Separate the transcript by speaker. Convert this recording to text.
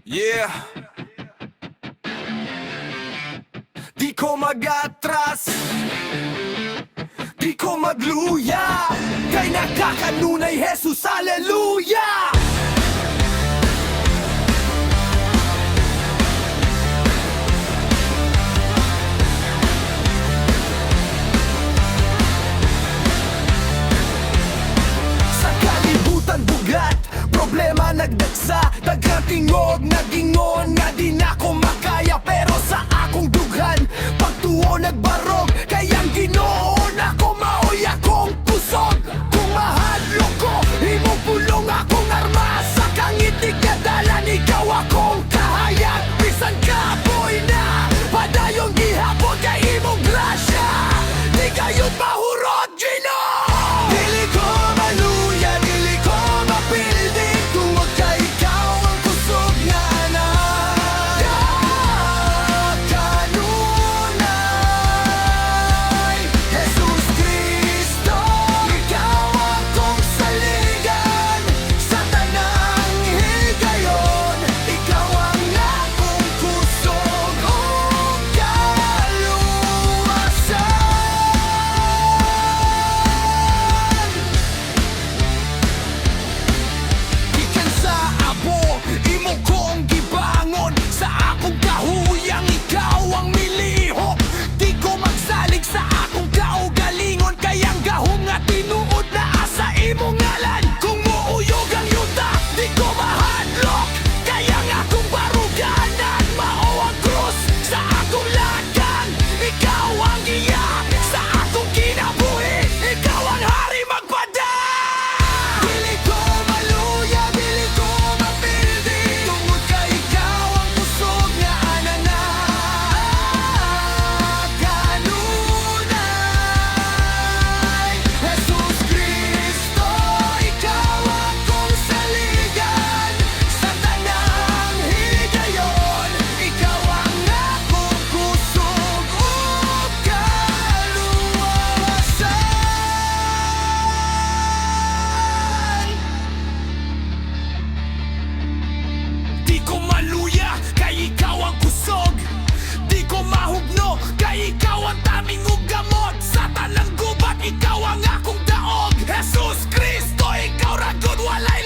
Speaker 1: Yeah. Di ko mag-atras, di ko magluya, kay nakakanunay Jesus, hallelujah. Sa kalibutan bugat, problema nagdagsa, daghang tingog nagingon nga di na ko makaya. Pero sa akong dughan, pagtuo nagbarog, kayang Ginoo ako maoy akong kusog. Kung mahadlok ko, imong pulong akong armas, sa kangitig nga dalan ikaw akong kahayag. Bisan ka boy na, padayong gihapon kay imong grasya, di kayo't mahurot Ginoo. Dili ko maluya, dili ko mapildi, tungod kay ikaw ang kusog nga kanunay. Jesus Cristo, ikaw akong saligan, sa tanang higayon, ikaw ang akong kusog o kaluwasan. Ikan sa abo, imo kong gibangon, sa akong kahuyang ikaw ang miliho. Di ko magsalig sa akong kaugalingon, kayang gahong nga tinuod na asa imo ngalan. Kung muuyog ang yuta, di ko mahadlok, kayang akong baruganan, mao ang krus sa akong lakang. Ikaw ang iya sa akong kinabuhi, ikaw ang hari magpada. Dili ko maluya, dili ko mapildi, tungod kay ikaw ang kusog nga kanunay. Jesus Cristo, ikaw akong saligan, sa tanang higayon, ikaw ang akong kusog o kaluwasan. Di ko maluya, kay ikaw ang kusog. Di ko mahugno, kay ikaw ang taming ug gamot. Sa tanang gubat, ikaw ang akong daog. Jesus Cristo, ikaw ra gud walay